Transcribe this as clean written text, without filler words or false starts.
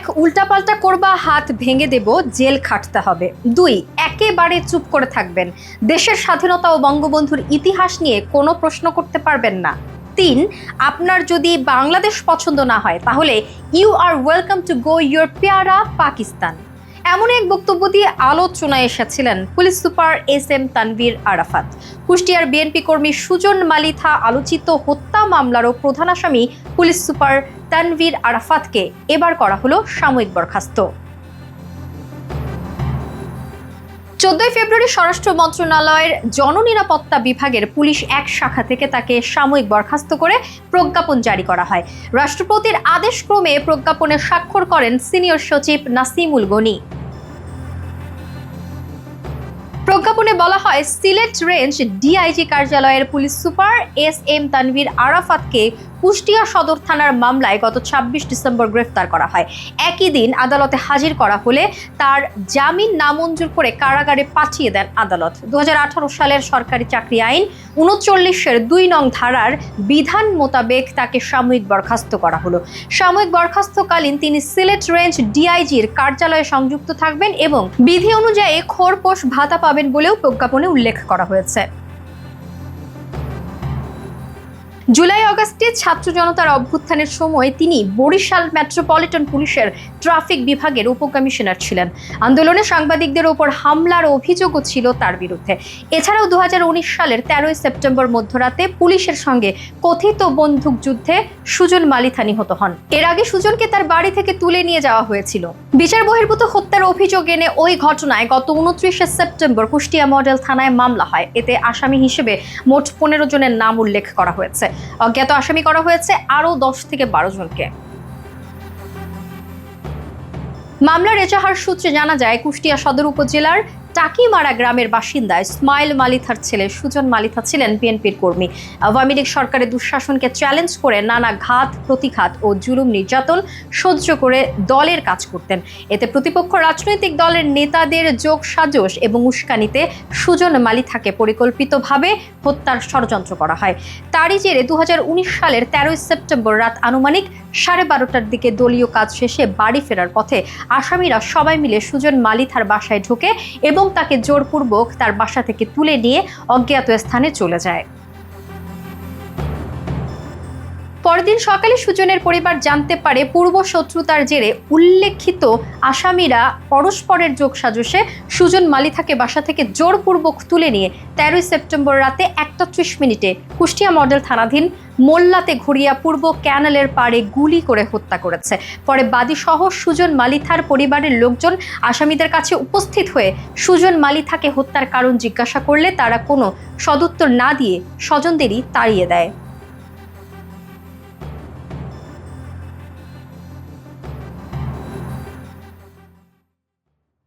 এক, উল্টাপাল্টা করবা, হাত ভেঙে দেব, জেল খাটতে হবে। 2, একেবারে চুপ করে থাকবেন, দেশের স্বাধীনতা ও বঙ্গবন্ধুর ইতিহাস নিয়ে কোনো প্রশ্ন করতে পারবেন না। 3, আপনার যদি বাংলাদেশ পছন্দ না হয় তাহলে you are welcome to go your পেয়ারা পাকিস্তান। এমন এক বক্তব্য দিয়ে আলোচনায় এসেছিলেন police super SM Tanvir Arafat. কুষ্টিয়ার বিএনপি কর্মী সুজন মালিথা আলোচিত হত্যা মামলারও প্রধান আসামি পুলিশ সুপার তানভীর আরাফাতকে এবার করা হলো সাময়িক বরখাস্ত। 14 ফেব্রুয়ারি স্বরাষ্ট্র মন্ত্রণালয়ের জননিরাপত্তা বিভাগের পুলিশ এক শাখা থেকে তাকে সাময়িক বরখাস্ত করে প্রজ্ঞাপন জারি করা হয়। রাষ্ট্রপতির আদেশক্রমে প্রজ্ঞাপনে স্বাক্ষর করেন সিনিয়র সচিব নাসিমুল গনি। প্রজ্ঞাপনে বলা হয়, সিলেট রেঞ্জ ডিআইজি কার্যালয়ের পুলিশ সুপার SM তানভীর আরাফাতকে কুষ্টিয়া সদর থানার মামলায় গত 26 ডিসেম্বর গ্রেফতার করা হয়। একই দিন আদালতে হাজির করা হলে তার জামিন নামঞ্জুর করে কারাগারে পাঠিয়ে দেন আদালত। 2018 সালের সরকারি চাকরি আইন 39-এর 2 নং ধারার বিধান মোতাবেক তাকে সাময়িক বরখাস্ত করা হলো। সাময়িক বরখাস্তকালীন তিনি সিলেট রেঞ্জ ডিআইজির কার্যালয়ে সংযুক্ত থাকবেন এবং বিধি অনুযায়ী খোরপোশ ভাতা পাবেন বলেও প্রজ্ঞাপনে উল্লেখ করা হয়েছে। জুলাই আগস্টে ছাত্র জনতার অভ্যুত্থানের সময় তিনি বরিশাল মেট্রোপলিটন পুলিশের ট্রাফিক বিভাগের উপকমিশনার ছিলেন। আন্দোলনে সাংবাদিকদের ওপর হামলার অভিযোগও ছিল তার বিরুদ্ধে। এছাড়াও 2019 সালের 13 সেপ্টেম্বর মধ্যরাতে পুলিশের সঙ্গে কথিত বন্দুক যুদ্ধে সুজন মালিথা নিহত হন। এর আগে সুজনকে তার বাড়ি থেকে তুলে নিয়ে যাওয়া হয়েছিল। বিচার বহির্ভূত হত্যার অভিযোগ এনে ওই ঘটনায় গত 29 সেপ্টেম্বর কুষ্টিয়া মডেল থানায় মামলা হয়। এতে আসামি হিসেবে মোট 15 জনের নাম উল্লেখ করা হয়েছে। অজ্ঞাত আসামি করা হয়েছে আরও 10 থেকে 12 জনকে। মামলার এজাহার সূত্রে জানা যায়, কুষ্টিয়া সদর উপজেলার টাকিমারা গ্রামের বাসিন্দা ইসমাইল মালিথার ছেলে সুজন মালিথা ছিলেন বিএনপির কর্মী। আওয়ামী লীগ সরকারের দুঃশাসনকে চ্যালেঞ্জ করে নানা ঘাত প্রতিঘাত ও জুলুম নির্যাতন সহ্য করে দলের কাজ করতেন। এতে প্রতিপক্ষ রাজনৈতিক দলের নেতাদের যোগসাজশ এবং উস্কানিতে সুজন মালিথাকে পরিকল্পিতভাবে হত্যার ষড়যন্ত্র করা হয়। তারই জেরে 2019 সালের 13 সেপ্টেম্বর রাত আনুমানিক 12:30টার দিকে দলীয় কাজ শেষে বাড়ি ফেরার পথে আসামিরা সবাই মিলে সুজন মালিথার বাসায় ঢোকে এবং তাকে জোরপূর্বক তার বাসা থেকে তুলে নিয়ে অজ্ঞাত স্থানে চলে যায়। পরের দিন সকালে সুজনের পরিবার জানতে পারে পূর্ব শত্রুতার জেরে উল্লেখিত আসামিরা পরস্পরের যোগসাজশে সুজন মালিথাকে বাসা থেকে জোরপূর্বক তুলে নিয়ে 13 সেপ্টেম্বর রাতে 1:30 কুষ্টিয়া মডেল থানাধীন মোল্লাতে ঘুরিয়া পূর্ব ক্যানালের পাড়ে গুলি করে হত্যা করেছে। পরে বাদীসহ সুজন মালিথার পরিবারের লোকজন আসামিদের কাছে উপস্থিত হয়ে সুজন মালিথাকে হত্যার কারণ জিজ্ঞাসা করলে তারা কোনো সদুত্তর না দিয়ে স্বজনদেরই তাড়িয়ে দেয়।